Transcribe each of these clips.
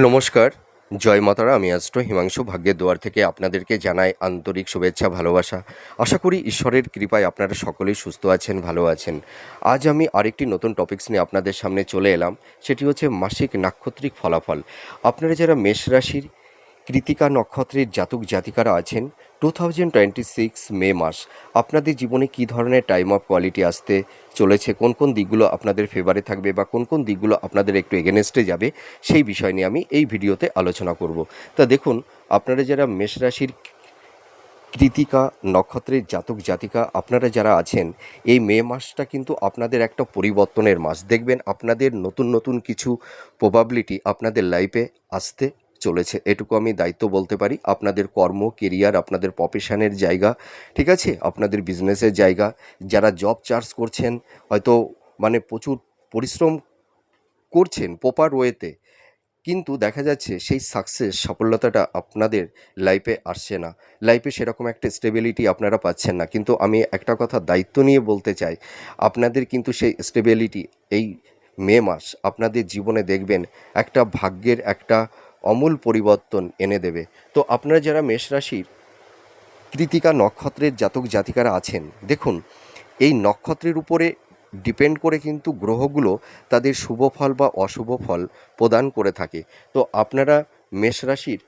নমস্কার, জয় মাতারা। আমি অ্যাস্ট্রো হিমাংশু ভাগ্যের দুয়ার থেকে আপনাদেরকে জানাই আন্তরিক শুভেচ্ছা, ভালোবাসা। আশা করি ঈশ্বরের কৃপায় আপনারা সকলেই সুস্থ আছেন, ভালো আছেন। আজ আমি আরেকটি নতুন টপিকস নিয়ে আপনাদের সামনে চলে এলাম। সেটি হচ্ছে মাসিক নাক্ষত্রিক ফলাফল। আপনারা যারা মেষ রাশির কৃতিকা নক্ষত্রের জাতক জাতিকারা আছেন, 2026 মে মাস আপনাদের জীবনে কী ধরনের টাইম অফ কোয়ালিটি আসতে চলেছে, কোন কোন দিকগুলো আপনাদের ফেভারে থাকবে বা কোন কোন দিকগুলো আপনাদের একটু এগেনস্টে যাবে, সেই বিষয় নিয়ে আমি এই ভিডিওতে আলোচনা করব। তা দেখুন, আপনারা যারা মেষ রাশির কৃতিকা নক্ষত্রের জাতক জাতিকা আপনারা যারা আছেন, এই মে মাসটা কিন্তু আপনাদের একটা পরিবর্তনের মাস। দেখবেন আপনাদের নতুন নতুন কিছু প্রবাবিলিটি আপনাদের লাইফে আসতে চলেছে, এটুকু আমি দায়িত্ব বলতে পারি। আপনাদের কর্ম কেরিয়ার, আপনাদের প্রফেশনের জায়গা, ঠিক আছে, আপনাদের বিজনেসের জায়গা, যারা জব চার্জ করছেন, হয়তো প্রচুর পরিশ্রম করছেন প্রপার ওয়েতে, কিন্তু দেখা যাচ্ছে সেই সাকসেস সফলতাটা আপনাদের লাইফে আসছে না। লাইফে সেরকম একটা স্টেবিলিটি আপনারা পাচ্ছেন না। কিন্তু আমি একটা কথা দায়িত্ব নিয়ে বলতে চাই, আপনাদের কিন্তু সেই স্টেবিলিটি এই মে মাস আপনাদের জীবনে দেখবেন একটা ভাগ্যের একটা আমূল পরিবর্তন এনে দেবে। তো আপনারা যারা মেষ রাশির কৃতিকা নক্ষত্রের জাতক জাতিকারা আছেন, দেখুন, এই নক্ষত্রের উপরে ডিপেন্ড করে কিন্তু গ্রহগুলো তাদের শুভ ফল বা অশুভ ফল প্রদান করে থাকে। তো আপনারা মেষ রাশির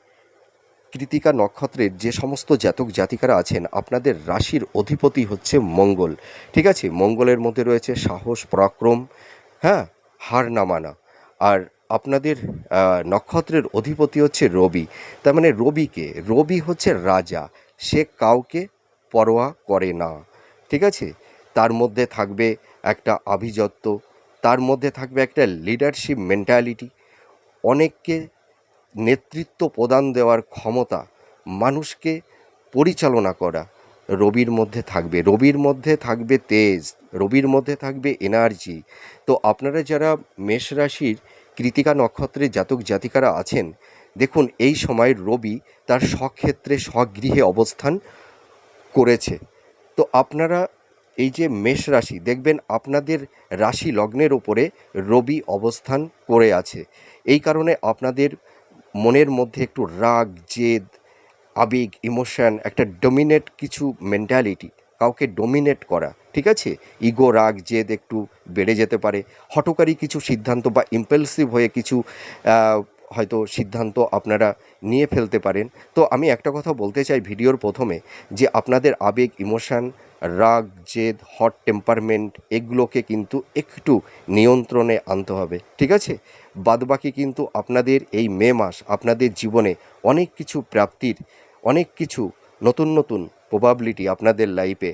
কৃতিকা নক্ষত্রের যে সমস্ত জাতক জাতিকারা আছেন, আপনাদের রাশির অধিপতি হচ্ছে মঙ্গল, ঠিক আছে। মঙ্গলের মধ্যে রয়েছে সাহস, পরাক্রম, হ্যাঁ, হার না মানা। আর আপনাদের নক্ষত্রের অধিপতি হচ্ছে রবি। তার মানে রবি হচ্ছে রাজা, সে কাউকে পরোয়া করে না, ঠিক আছে। তার মধ্যে থাকবে একটা আভিজাত্য, তার মধ্যে থাকবে একটা লিডারশিপ মেন্টালিটি, অনেককে নেতৃত্ব প্রদান দেওয়ার ক্ষমতা, মানুষকে পরিচালনা করা রবির মধ্যে থাকবে তেজ, রবির মধ্যে থাকবে এনার্জি। তো আপনারা যারা মেষ রাশির কৃতিকা নক্ষত্রের জাতক জাতিকারা আছেন, দেখুন, এই সময় রবি তার স্বক্ষেত্রে স্বগৃহে অবস্থান করেছে। তো আপনারা এই যে মেষ রাশি, দেখবেন আপনাদের রাশি লগ্নের ওপরে রবি অবস্থান করে আছে। এই কারণে আপনাদের মনের মধ্যে একটু রাগ, জেদ, আবেগ, ইমোশন, একটা ডমিনেট কিছু মেন্টালিটি, কাউকে ডমিনেট করা, ঠিক আছে, ইগো, রাগ, জেদ একটু বেড়ে যেতে পারে। হঠকারী কিছু সিদ্ধান্ত বা ইম্পালসিভ হয়ে কিছু হয়তো সিদ্ধান্ত আপনারা নিয়ে ফেলতে পারেন। তো আমি একটা কথা বলতে চাই ভিডিওর প্রথমে, যে আপনাদের আবেগ, ইমোশান, রাগ, জেদ, হট টেম্পারমেন্ট, এগুলোকে কিন্তু একটু নিয়ন্ত্রণে আনতে হবে, ঠিক আছে। বাদবাকি কিন্তু আপনাদের এই মে মাস আপনাদের জীবনে অনেক কিছু প্রাপ্তির, অনেক কিছু নতুন নতুন প্রবাবিলিটি আপনাদের লাইফে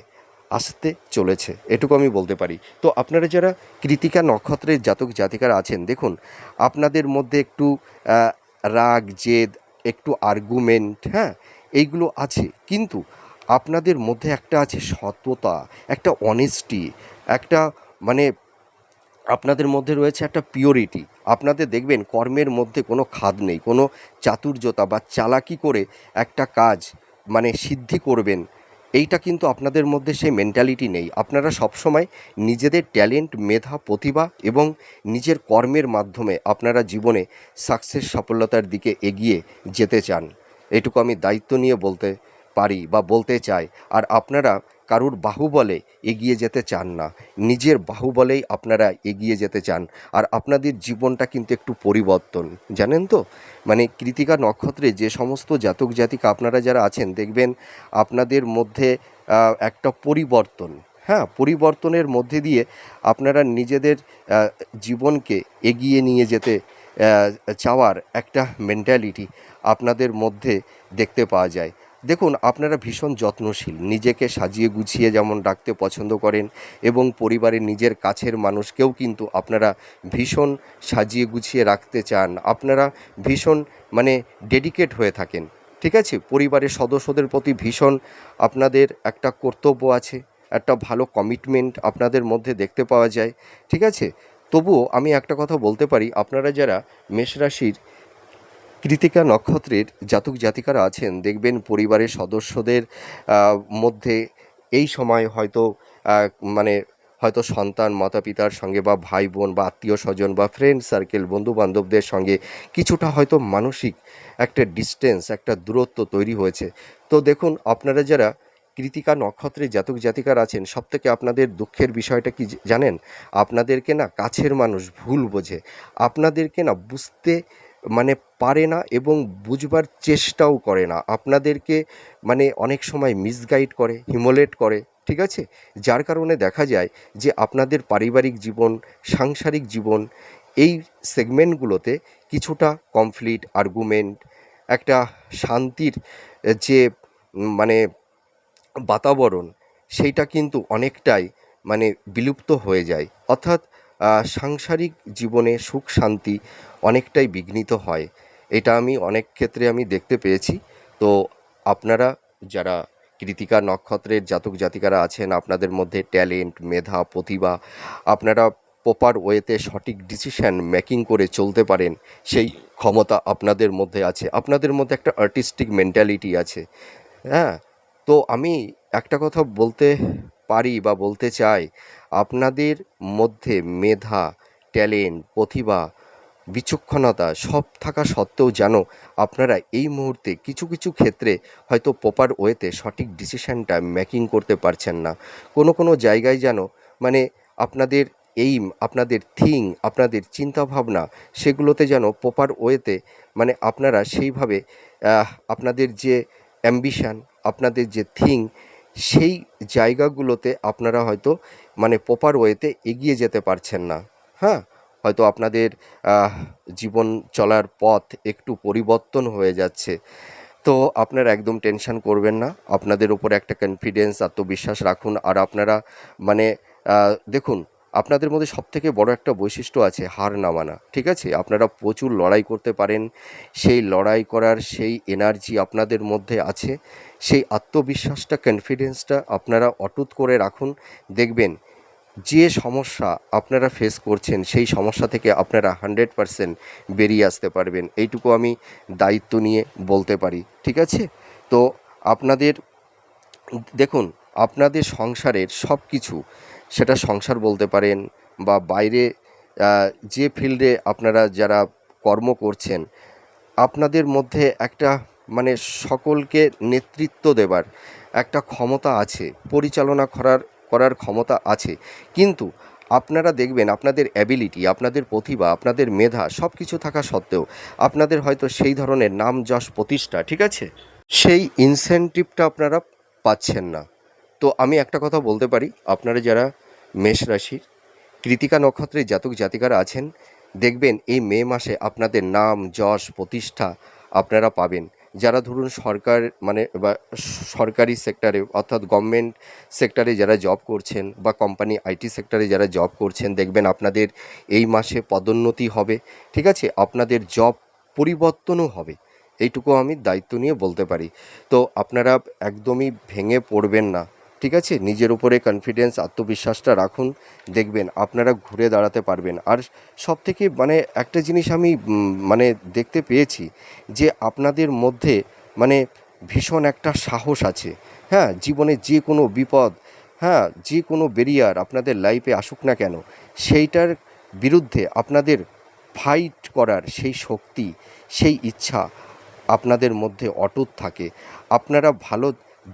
আসতে চলেছে, এটুকু আমি বলতে পারি। তো আপনারা যারা কৃতিকা নক্ষত্রের জাতক জাতিকারা আছেন, দেখুন, আপনাদের মধ্যে একটু রাগ, জেদ, একটু আর্গুমেন্ট, হ্যাঁ, এইগুলো আছে, কিন্তু আপনাদের মধ্যে একটা আছে সততা, একটা অনেস্টি, একটা মানে আপনাদের মধ্যে রয়েছে একটা পিওরিটি। আপনাদের দেখবেন কর্মের মধ্যে কোনো খাদ নেই, কোনো চাতুর্যতা বা চালাকি করে একটা কাজ সিদ্ধি করবেন, এইটা কিন্তু আপনাদের মধ্যে সেই মেন্টালিটি নেই। আপনারা সবসময় নিজেদের ট্যালেন্ট, মেধা, প্রতিভা এবং নিজের কর্মের মাধ্যমে আপনারা জীবনে সাকসেস, সফলতার দিকে এগিয়ে যেতে চান, এটুকু আমি দায়িত্ব নিয়ে বলতে পারি বা বলতে চাই। আর আপনারা কারুর বাহুবলে এগিয়ে যেতে চান না, নিজের বাহুবলেই আপনারা এগিয়ে যেতে চান। আর আপনাদের জীবনটা কিন্তু একটু পরিবর্তন, জানেন তো, কৃতিকা নক্ষত্রে যে সমস্ত জাতক জাতিকা আপনারা যারা আছেন, দেখবেন আপনাদের মধ্যে একটা পরিবর্তন, হ্যাঁ, পরিবর্তনের মধ্যে দিয়ে আপনারা নিজেদের জীবনকে এগিয়ে নিয়ে যেতে চাওয়ার একটা মেন্টালিটি আপনাদের মধ্যে দেখতে পাওয়া যায়। দেখুন, আপনারা ভীষণ যত্নশীল, নিজেকে সাজিয়ে গুছিয়ে যেমন রাখতে পছন্দ করেন, এবং পরিবারের নিজের কাছের মানুষকেও কিন্তু আপনারা ভীষণ সাজিয়ে গুছিয়ে রাখতে চান। আপনারা ভীষণ ডেডিকেট হয়ে থাকেন, ঠিক আছে। পরিবারের সদস্যদের প্রতি ভীষণ আপনাদের একটা কর্তব্য আছে, একটা ভালো কমিটমেন্ট আপনাদের মধ্যে দেখতে পাওয়া যায়, ঠিক আছে। তবুও আমি একটা কথা বলতে পারি, আপনারা যারা মেষ রাশির কৃতিকা নক্ষত্রের জাতক জাতিকারা আছেন, দেখবেন পরিবারের সদস্যদের মধ্যে এই সময় হয়তো আহ, মানে হয়তো সন্তান মাতা পিতার সঙ্গে বা ভাই বোন বা আত্মীয় স্বজন বা ফ্রেন্ড সার্কেল বন্ধু বান্ধবদের সঙ্গে কিছুটা হয়তো মানসিক একটা ডিস্টেন্স, একটা দূরত্ব তৈরি হয়েছে। তো দেখুন, আপনারা যারা কৃতিকা নক্ষত্রে জাতক জাতিকার আছেন, সবথেকে আপনাদের দুঃখের বিষয়টা কি জানেন? আপনাদেরকে না কাছের মানুষ ভুল বোঝে, আপনাদেরকে না বুঝতে মানে পারে না এবং বুঝবার চেষ্টাও করে না, আপনাদেরকে মানে অনেক সময় মিসগাইড করে, হিমোলেট করে, ঠিক আছে? যার কারণে দেখা যায় যে আপনাদের পারিবারিক জীবন, সাংসারিক জীবন, এই সেগমেন্টগুলোতে কিছুটা কনফ্লিক্ট, আর্গুমেন্ট, একটা শান্তির যে মানে বাতাবরণ, সেইটা কিন্তু অনেকটাই মানে বিলুপ্ত হয়ে যায়। অর্থাৎ সাংসারিক জীবনে সুখ শান্তি অনেকটাই বিঘ্নিত হয়। এটা আমি অনেক ক্ষেত্রে আমি দেখতে পেয়েছি। তো আপনারা যারা কৃতিকা নক্ষত্রের জাতক জাতিকারা আছেন, আপনাদের মধ্যে ট্যালেন্ট, মেধা, প্রতিভা, আপনারা প্রপার ওয়েতে সঠিক ডিসিশন মেকিং করে চলতে পারেন, সেই ক্ষমতা আপনাদের মধ্যে আছে। আপনাদের মধ্যে একটা আর্টিস্টিক মেন্টালিটি আছে, হ্যাঁ? তো আমি একটা কথা বলতে পারি বা বলতে চাই, আপনাদের মধ্যে মেধা, ট্যালেন্ট, প্রতিভা, বিচক্ষণতা সব থাকা সত্ত্বেও যেন আপনারা এই মুহূর্তে কিছু কিছু ক্ষেত্রে হয়তো প্রপার ওয়েতে সঠিক ডিসিশানটা মেকিং করতে পারছেন না। কোনো কোনো জায়গায় যেন মানে আপনাদের এইম, আপনাদের থিং, আপনাদের চিন্তাভাবনা, সেগুলোতে যেন প্রপার ওয়েতে মানে আপনারা সেইভাবে আপনাদের যে অ্যাম্বিশান, আপনাদের যে থিং, সেই জায়গাগুলোতে আপনারা হয়তো মানে প্রপার ওয়েতে এগিয়ে যেতে পারছেন না। হ্যাঁ, হয়তো আপনাদের আহ, জীবন চলার পথ একটু পরিবর্তন হয়ে যাচ্ছে। তো আপনারা একদম টেনশন করবেন না, আপনাদের উপরে একটা কনফিডেন্স, আত্মবিশ্বাস রাখুন। আর আপনারা মানে দেখুন, আপনাদের মধ্যে সবথেকে বড় একটা বৈশিষ্ট্য আছে হার না মানা, ঠিক আছে? আপনারা প্রচুর লড়াই করতে পারেন, সেই লড়াই করার সেই এনার্জি আপনাদের মধ্যে আছে, সেই আত্মবিশ্বাসটা, কনফিডেন্সটা আপনারা অটুট করে রাখুন। দেখবেন যে সমস্যা আপনারা ফেস করছেন, সেই সমস্যা থেকে আপনারা 100% বেরিয়ে আসতে পারবেন, এইটুকু আমি দায়িত্ব নিয়ে বলতে পারি, ঠিক আছে? তো আপনাদের দেখুন, আপনাদের সংসারের সব কিছু, সেটা সংসার বলতে পারেন বা বাইরে যে ফিল্ডে আপনারা যারা কর্ম করছেন, আপনাদের মধ্যে একটা মানে সকলকে নেতৃত্ব দেবার একটা ক্ষমতা আছে, পরিচালনা করার করার ক্ষমতা আছে। কিন্তু আপনারা দেখবেন আপনাদের অ্যাবিলিটি, আপনাদের প্রতিভা, আপনাদের মেধা সব কিছু থাকা সত্ত্বেও আপনাদের হয়তো সেই ধরনের নাম যশ প্রতিষ্ঠা, ঠিক আছে, সেই ইনসেনটিভটা আপনারা পাচ্ছেন না। তো আমি একটা কথা বলতে পারি, আপনারা যারা মেষ রাশির কৃতিকা নক্ষত্রের জাতক জাতিকারা আছেন, দেখবেন এই মে মাসে আপনাদের নাম যশ প্রতিষ্ঠা আপনারা পাবেন। যারা ধরুন সরকার মানে বা সরকারি সেক্টরে অর্থাৎ গভর্নমেন্ট সেক্টরে যারা জব করছেন বা কোম্পানি আইটি সেক্টরে যারা জব করছেন, দেখবেন আপনাদের এই মাসে পদোন্নতি হবে, ঠিক আছে? আপনাদের জব পরিবর্তনও হবে, এইটুকু আমি দায়িত্ব নিয়ে বলতে পারি। তো আপনারা একদমই ভেঙে পড়বেন না, ঠিক আছে? নিজের উপরে কনফিডেন্স, আত্মবিশ্বাসটা রাখুন, দেখবেন আপনারা ঘুরে দাঁড়াতে পারবেন। আর সবথেকে মানে একটা জিনিস আমি মানে দেখতে পেয়েছি যে আপনাদের মধ্যে মানে ভীষণ একটা সাহস আছে। হ্যাঁ, জীবনে যে কোনো বিপদ, হ্যাঁ, যে কোনো ব্যারিয়ার আপনাদের লাইফে আসুক না কেন, সেইটার বিরুদ্ধে আপনাদের ফাইট করার সেই শক্তি, সেই ইচ্ছা আপনাদের মধ্যে অটুট থাকে। আপনারা ভালো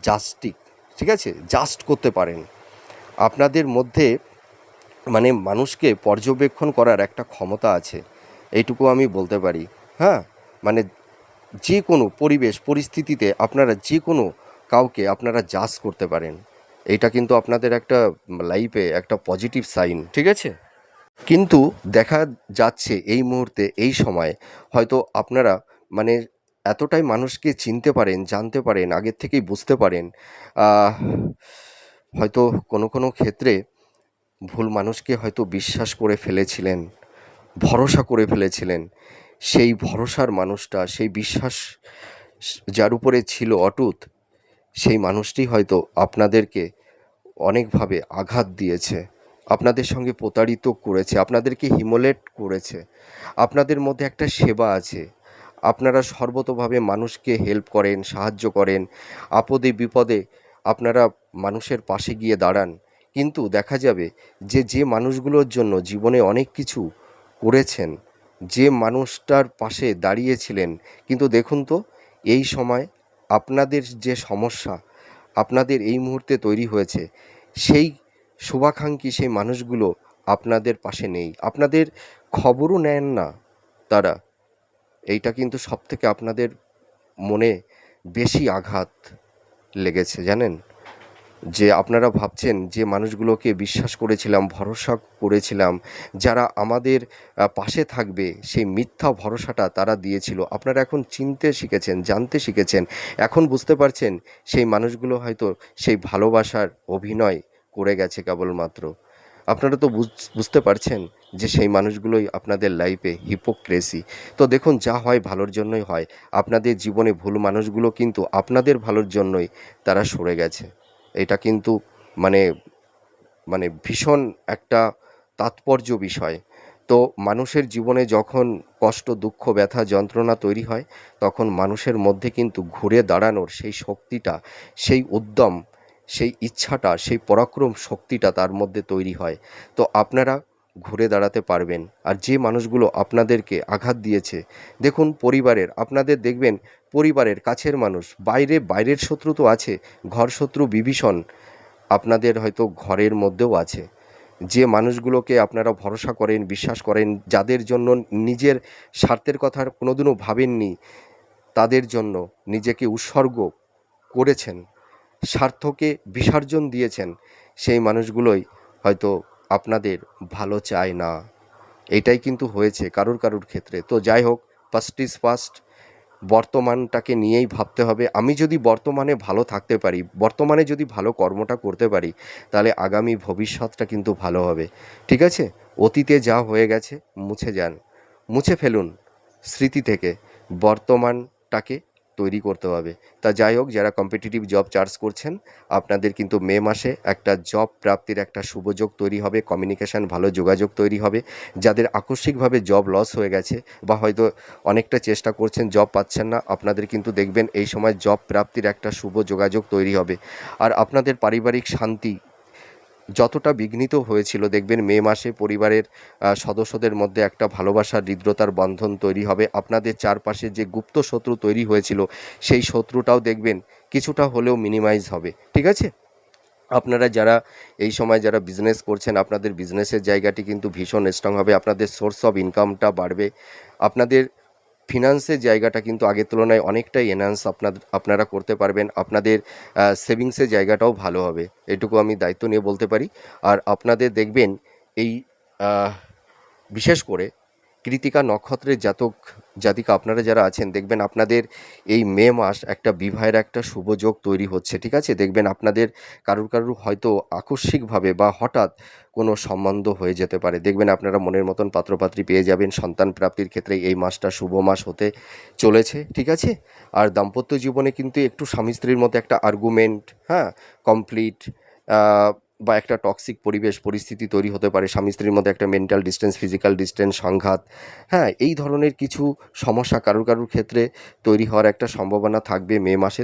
জাস্টিক, ঠিক আছে, জাস্ট করতে পারেন। আপনাদের মধ্যে মানে মানুষকে পর্যবেক্ষণ করার একটা ক্ষমতা আছে, এইটুকু আমি বলতে পারি। হ্যাঁ, মানে যে কোনো পরিবেশ পরিস্থিতিতে আপনারা যে কোনো কাউকে আপনারা জাজ করতে পারেন। এইটা কিন্তু আপনাদের একটা লাইফে একটা পজিটিভ সাইন, ঠিক আছে? কিন্তু দেখা যাচ্ছে এই মুহূর্তে এই সময় হয়তো আপনারা মানে এতটাই মানুষকে চিনতে পারেন, জানতে পারেন, আগের থেকেই বুঝতে পারেন, আহ, হয়তো কোনো কোনো ক্ষেত্রে ভুল মানুষকে হয়তো বিশ্বাস করে ফেলেছিলেন, ভরসা করে ফেলেছিলেন। সেই ভরসার মানুষটা, সেই বিশ্বাস যার উপরে ছিল অটুট, সেই মানুষটি হয়তো আপনাদেরকে অনেকভাবে আঘাত দিয়েছে, আপনাদের সঙ্গে প্রতারিত করেছে, আপনাদেরকে হিমোলেট করেছে। আপনাদের মধ্যে একটা সেবা আছে, আপনারা সর্বতোভাবে মানুষকে হেল্প করেন, সাহায্য করেন, আপদে বিপদে আপনারা মানুষের পাশে গিয়ে দাঁড়ান। কিন্তু দেখা যাবে যে যে মানুষগুলোর জন্য জীবনে অনেক কিছু করেছেন, যে মানুষটার পাশে দাঁড়িয়েছিলেন, কিন্তু দেখুন তো এই সময় আপনাদের যে সমস্যা আপনাদের এই মুহূর্তে তৈরি হয়েছে, সেই শুভাকাঙ্ক্ষী সেই মানুষগুলো আপনাদের পাশে নেই, আপনাদের খবরও নেন না তারা। এইটা কিন্তু সবথেকে আপনাদের মনে বেশি আঘাত লেগেছে, জানেন? যে আপনারা ভাবছেন যে মানুষগুলোকে বিশ্বাস করেছিলাম, ভরসা করেছিলাম, যারা আমাদের পাশে থাকবে, সেই মিথ্যা ভরসাটা তারা দিয়েছিল। আপনারা এখন চিনতে শিখেছেন, জানতে শিখেছেন, এখন বুঝতে পারছেন সেই মানুষগুলো হয়তো সেই ভালোবাসার অভিনয় করে গেছে কেবলমাত্র। আপনারা তো বুঝতে পারছেন যে সেই মানুষগুলোই আপনাদের লাইফে হিপোক্রেসি। তো দেখুন, যা হয় ভালোর জন্যই হয়। আপনাদের জীবনে ভুল মানুষগুলো কিন্তু আপনাদের ভালোর জন্যই তারা সরে গেছে। এটা কিন্তু মানে মানে ভীষণ একটা তাৎপর্য বিষয়। তো মানুষের জীবনে যখন কষ্ট, দুঃখ, ব্যথা, যন্ত্রণা তৈরি হয়, তখন মানুষের মধ্যে কিন্তু ঘুরে দাঁড়ানোর সেই শক্তিটা, সেই উদ্যম, সেই ইচ্ছাটা, সেই পরাক্রম শক্তিটা তার মধ্যে তৈরি হয়। তো আপনারা ঘুরে দাঁড়াতে পারবেন। আর যে মানুষগুলো আপনাদেরকে আঘাত দিয়েছে, দেখুন পরিবারের, আপনাদের দেখবেন পরিবারের কাছের মানুষ, বাইরের শত্রু তো আছে, ঘর শত্রু বিভীষণ আপনাদের হয়তো ঘরের মধ্যেও আছে। যে মানুষগুলোকে আপনারা ভরসা করেন, বিশ্বাস করেন, যাদের জন্য নিজের স্বার্থের কথা কোনোদিনও ভাবেননি, তাদের জন্য নিজেকে উৎসর্গ করেছেন, স্বার্থকে বিসর্জন দিয়েছেন, সেই মানুষগুলোই হয়তো আপনাদের ভালো চায় না। এটাই কিন্তু হয়েছে কারুর ক্ষেত্রে। তো যাই হোক, ফার্স্ট ইজ ফার্স্ট, বর্তমানটাকে নিয়েই ভাবতে হবে। আমি যদি বর্তমানে ভালো থাকতে পারি, বর্তমানে যদি ভালো কর্মটা করতে পারি, তাহলে আগামী ভবিষ্যৎটা কিন্তু ভালো হবে। ঠিক আছে? অতীতে যা হয়ে গেছে মুছে যান, মুছে ফেলুন স্মৃতি থেকে। বর্তমানটাকে তৈরি করতে হবে। তা যাই হোক, যারা কম্পিটিটিভ জব চার্জ করছেন, আপনাদের কিন্তু মে মাসে একটা জব প্রাপ্তির একটা শুভযোগ তৈরি হবে, কমিউনিকেশান ভালো যোগাযোগ তৈরি হবে। যাদের আকস্মিকভাবে জব লস হয়ে গেছে বা হয়তো অনেকটা চেষ্টা করছেন জব পাচ্ছেন না, আপনাদের কিন্তু দেখবেন এই সময় জব প্রাপ্তির একটা শুভ যোগাযোগ তৈরি হবে। আর আপনাদের পারিবারিক শান্তি যতটা বিঘ্নিত হয়েছিল, দেখবেন মে মাসে পরিবারের সদস্যদের মধ্যে একটা ভালোবাসার হৃদ্রতার বন্ধন তৈরি হবে। আপনাদের চারপাশে যে গুপ্ত শত্রু তৈরি হয়েছিল, সেই শত্রুটাও দেখবেন কিছুটা হলেও মিনিমাইজ হবে। ঠিক আছে? আপনারা যারা এই সময় যারা বিজনেস করছেন, আপনাদের বিজনেসের জায়গাটি কিন্তু ভীষণ স্ট্রং হবে। আপনাদের সোর্স অফ ইনকামটা বাড়বে। আপনাদের ফিনান্সের জায়গাটা কিন্তু আগের তুলনায় অনেকটাই এনহ্যান্স আপনারা করতে পারবেন। আপনাদের সেভিংসের জায়গাটাও ভালো হবে, এটুকু আমি দায়িত্ব নিয়ে বলতে পারি। আর আপনাদের দেখবেন এই আহ, বিশেষ করে কৃতিকা নক্ষত্রের জাতক জাতিকা আপনারা যারা আছেন, দেখবেন আপনাদের এই মে মাস একটা বিবাহের একটা শুভ যোগ তৈরি হচ্ছে। ঠিক আছে? দেখবেন আপনাদের কারুর হয়তো আকস্মিকভাবে বা হঠাৎ কোনো সম্বন্ধ হয়ে যেতে পারে। দেখবেন আপনারা মনের মতন পাত্রপাত্রী পেয়ে যাবেন। সন্তান প্রাপ্তির ক্ষেত্রে এই মাসটা শুভ মাস হতে চলেছে। ঠিক আছে? আর দাম্পত্য জীবনে কিন্তু একটু স্বামী স্ত্রীর মধ্যে একটা আর্গুমেন্ট, হ্যাঁ, কমপ্লিট বা একটা টক্সিক পরিবেশ পরিস্থিতি তৈরি হতে পারে। স্বামী স্ত্রীর মধ্যে একটা মেন্টাল ডিস্টেন্স, ফিজিক্যাল ডিস্টেন্স, সংঘাত, হ্যাঁ, এই ধরনের কিছু সমস্যা কারুর ক্ষেত্রে তৈরি হওয়ার একটা সম্ভাবনা থাকবে মে মাসে।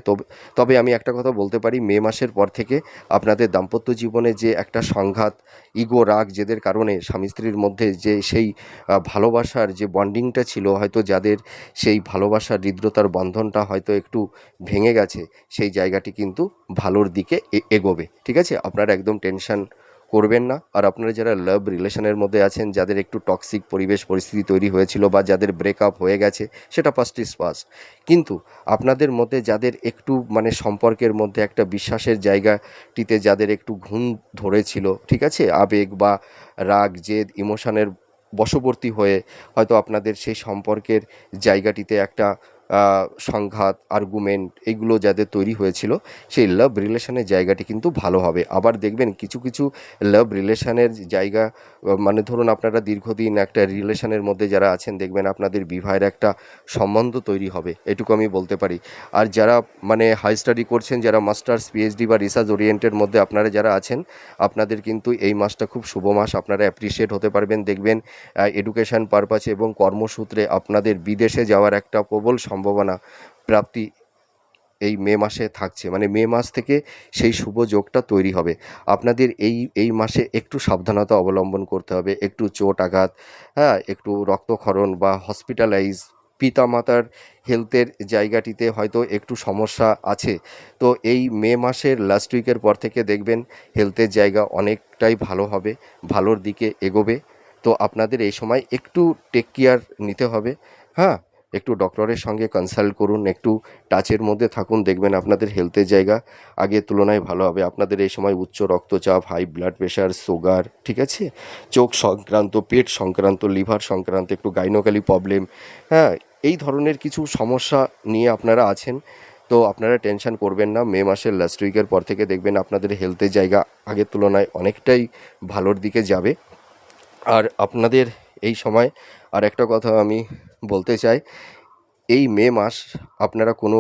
তবে আমি একটা কথা বলতে পারি, মে মাসের পর থেকে আপনাদের দাম্পত্য জীবনে যে একটা সংঘাত, ইগো, রাগ, জেদের কারণে স্বামী স্ত্রীর মধ্যে যে সেই ভালোবাসার যে বন্ডিংটা ছিল, হয়তো যাদের সেই ভালোবাসার হৃদ্রতার বন্ধনটা হয়তো একটু ভেঙে গেছে, সেই জায়গাটি কিন্তু ভালোর দিকে এগোবে। ঠিক আছে? আপনারা একদম টেনশন করবেন না। আর আপনারা যারা লাভ রিলেশনের মধ্যে আছেন, যাদের একটু টক্সিক পরিবেশ পরিস্থিতি তৈরি হয়েছিল বা যাদের ব্রেকআপ হয়ে গেছে, সেটা ফার্স্ট ইজ ফার্স্ট। কিন্তু আপনাদের মধ্যে যাদের একটু মানে সম্পর্কের মধ্যে একটা বিশ্বাসের জায়গাটিতে যাদের একটু ঘুণ ধরেছিল, ঠিক আছে, আবেগ বা রাগ, জেদ, ইমোশনের বশবর্তী হয়ে হয়তো আপনাদের সেই সম্পর্কের জায়গাটিতে একটা সংঘাত, আর্গুমেন্ট, এইগুলো যাদের তৈরি হয়েছিল, সেই লাভ রিলেশনের জায়গাটি কিন্তু ভালো হবে। আবার দেখবেন কিছু কিছু লাভ রিলেশনের জায়গা, মানে ধরুন আপনারা দীর্ঘদিন একটা রিলেশনের মধ্যে যারা আছেন, দেখবেন আপনাদের বিবাহের একটা সম্বন্ধ তৈরি হবে, এটুকু আমি বলতে পারি। আর যারা মানে হাই স্টাডি করছেন, যারা মাস্টার্স, পিএইচডি বা রিসার্চ ওরিয়েন্টেড মধ্যে আপনারা যারা আছেন, আপনাদের কিন্তু এই মাসটা খুব শুভ মাস। আপনারা অ্যাপ্রিসিয়েট হতে পারবেন। দেখবেন এডুকেশন পারপাসে এবং কর্মসূত্রে আপনাদের বিদেশে যাওয়ার একটা প্রবল সম্ভাবনা প্রাপ্তি এই মে মাসে থাকছে, মানে মে মাস থেকে সেই শুভ যোগটা তৈরি হবে। আপনাদের এই মাসে একটু সাবধানতা অবলম্বন করতে হবে, একটু চোট আঘাত, হ্যাঁ, একটু রক্তক্ষরণ বা হসপিটালাইজ, পিতামাতার হেলথের জায়গাটিতে হয়তো একটু সমস্যা আছে। তো এই মে মাসের লাস্ট উইকের পর থেকে দেখবেন হেলথের জায়গা অনেকটাই ভালো হবে, ভালোর দিকে এগোবে। তো আপনাদের এই সময় একটু টেক কেয়ার নিতে হবে, হ্যাঁ, একটু ডক্টরের সঙ্গে কনসাল্ট করুন, একটু টাচের মধ্যে থাকুন, দেখবেন আপনাদের হেলথের জায়গা আগের তুলনায় ভালো হবে। আপনাদের এই সময় উচ্চ রক্তচাপ, হাই ব্লাড প্রেশার, সুগার, ঠিক আছে, চোখ সংক্রান্ত, পেট সংক্রান্ত, লিভার সংক্রান্ত, একটু গাইনোকালি প্রবলেম, হ্যাঁ, এই ধরনের কিছু সমস্যা নিয়ে আপনারা আছেন। তো আপনারা টেনশন করবেন না, মে মাসের লাস্ট উইকের পর থেকে দেখবেন আপনাদের হেলথের জায়গা আগের তুলনায় অনেকটাই ভালোর দিকে যাবে। আর আপনাদের এই সময় আর একটা কথা আমি বলতে চাই, এই মে মাস আপনারা কোনো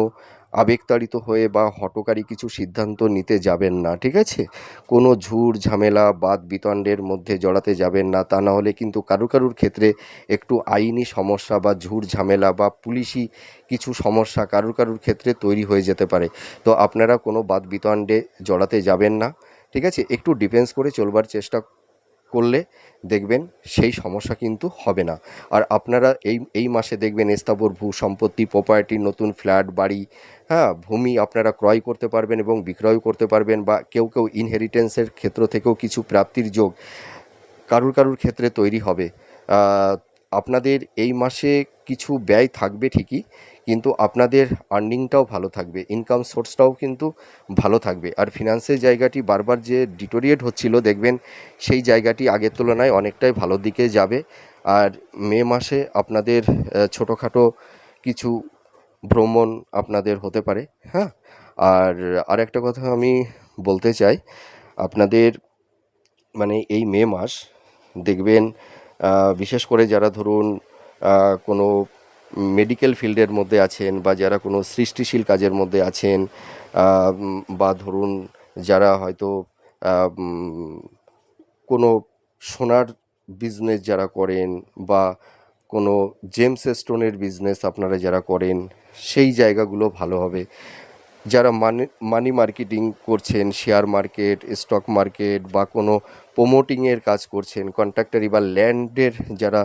আবেগতাড়িত হয়ে বা হঠকারী কিছু সিদ্ধান্ত নিতে যাবেন না, ঠিক আছে? কোনো ঝুট ঝামেলা বাদ বিতণ্ডের মধ্যে জড়াতে যাবেন না, তা না হলে কিন্তু কারুর ক্ষেত্রে একটু আইনি সমস্যা বা ঝুট ঝামেলা বা পুলিশি কিছু সমস্যা কারুর ক্ষেত্রে তৈরি হয়ে যেতে পারে। তো আপনারা কোনো বাদ বিতণ্ডে জড়াতে যাবেন না, ঠিক আছে? একটু ডিফেন্স করে চলবার চেষ্টা করলে দেখবেন সেই সমস্যা কিন্তু হবে না। আর আপনারা এই মাসে দেখবেন স্থাবর ভূ সম্পত্তি, প্রপার্টি, নতুন ফ্ল্যাট, বাড়ি, হ্যাঁ, ভূমি আপনারা ক্রয় করতে পারবেন এবং বিক্রয় করতে পারবেন, বা কেউ ইনহেরিটেন্সের ক্ষেত্র থেকেও কিছু প্রাপ্তির যোগ কারুর ক্ষেত্রে তৈরি হবে। আহ, আপনাদের এই মাসে কিছু ব্যয় থাকবে ঠিকই, কিন্তু আপনাদের আর্নিংটাও ভালো থাকবে, ইনকাম সোর্সটাও কিন্তু ভালো থাকবে। আর ফিনান্সের জায়গাটি বারবার যে ডিটোরিয়েট হচ্ছিল, দেখবেন সেই জায়গাটি আগের তুলনায় অনেকটাই ভালোর দিকে যাবে। আর মে মাসে আপনাদের ছোটোখাটো কিছু ভ্রমণ আপনাদের হতে পারে, হ্যাঁ। আর আরেকটা কথা আমি বলতে চাই, আপনাদের মানে এই মে মাস দেখবেন বিশেষ করে যারা ধরুন কোনো মেডিকেল ফিল্ডের মধ্যে আছেন, বা যারা কোনো সৃষ্টিশীল কাজের মধ্যে আছেন, বা ধরুন যারা হয়তো আহ, উম, কোনো সোনার বিজনেস যারা করেন, বা কোনো জেমস স্টোনের বিজনেস আপনারা যারা করেন, সেই জায়গাগুলো ভালো হবে। যারা মানি মার্কেটিং করছেন, শেয়ার মার্কেট, স্টক মার্কেট, বা কোনো প্রোমোটিংয়ের কাজ করছেন, কন্ট্রাক্টারি বা ল্যান্ডের যারা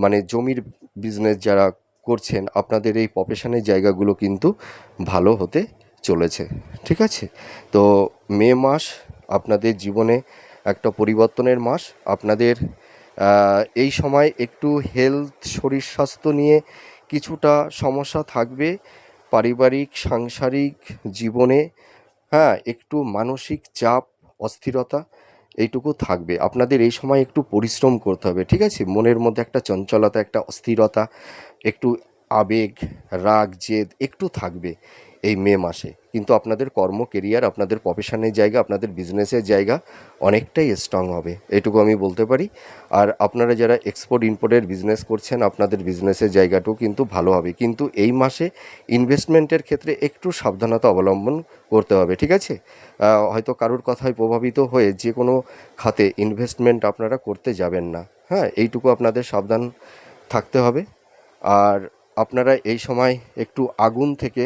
মানে জমির বিজনেস যারা করছেন, আপনাদের এই প্রফেশনের জায়গাগুলো কিন্তু ভালো হতে চলেছে, ঠিক আছে? তো মে মাস আপনাদের জীবনে একটা পরিবর্তনের মাস। আপনাদের এই সময় একটু হেলথ, শরীর স্বাস্থ্য নিয়ে কিছুটা সমস্যা থাকবে, পারিবারিক সাংসারিক জীবনে, হ্যাঁ, একটু মানসিক চাপ, অস্থিরতা এইটুকু থাকবে। আপনাদের এই সময় একটু পরিশ্রম করতে হবে, ঠিক আছে? মনের মধ্যে একটা চঞ্চলতা, একটা অস্থিরতা, একটু আবেগ, রাগ, জেদ একটু থাকবে এই মে মাসে। কিন্তু আপনাদের কর্ম কেরিয়ার, আপনাদের প্রফেশনের জায়গা, আপনাদের বিজনেসের জায়গা অনেকটাই স্ট্রং হবে, এটুকু আমি বলতে পারি। আর আপনারা যারা এক্সপোর্ট ইম্পোর্টের বিজনেস করছেন, আপনাদের বিজনেসের জায়গাটাও কিন্তু ভালো হবে। কিন্তু এই মাসে ইনভেস্টমেন্টের ক্ষেত্রে একটু সাবধানতা অবলম্বন করতে হবে, ঠিক আছে? হয়তো কারোর কথায় প্রভাবিত হয়ে যে কোনো খাতে ইনভেস্টমেন্ট আপনারা করতে যাবেন না, হ্যাঁ, এইটুকু আপনাদের সাবধান থাকতে হবে। আর আপনারা এই সময় একটু আগুন থেকে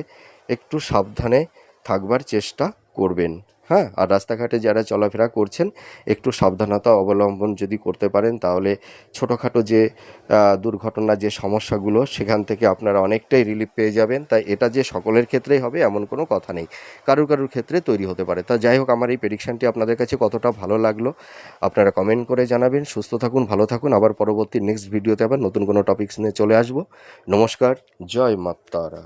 একটু সাবধানে থাকবার চেষ্টা করবেন, হ্যাঁ। আর রাস্তাঘাটে যারা চলাফেরা করছেন, একটু সাবধানতা অবলম্বন যদি করতে পারেন, তাহলে ছোটোখাটো যে দুর্ঘটনা, যে সমস্যাগুলো, সেখান থেকে আপনারা অনেকটাই রিলিফ পেয়ে যাবেন। তাই এটা যে সকলের ক্ষেত্রেই হবে এমন কোনো কথা নেই, কারুর ক্ষেত্রে তৈরি হতে পারে। তা যাই হোক, আমার এই প্রেডিকশানটি আপনাদের কাছে কতটা ভালো লাগলো আপনারা কমেন্ট করে জানাবেন। সুস্থ থাকুন, ভালো থাকুন। আবার পরবর্তী নেক্সট ভিডিওতে আবার নতুন কোনো টপিকস নিয়ে চলে আসবো। নমস্কার, জয় মা তারা।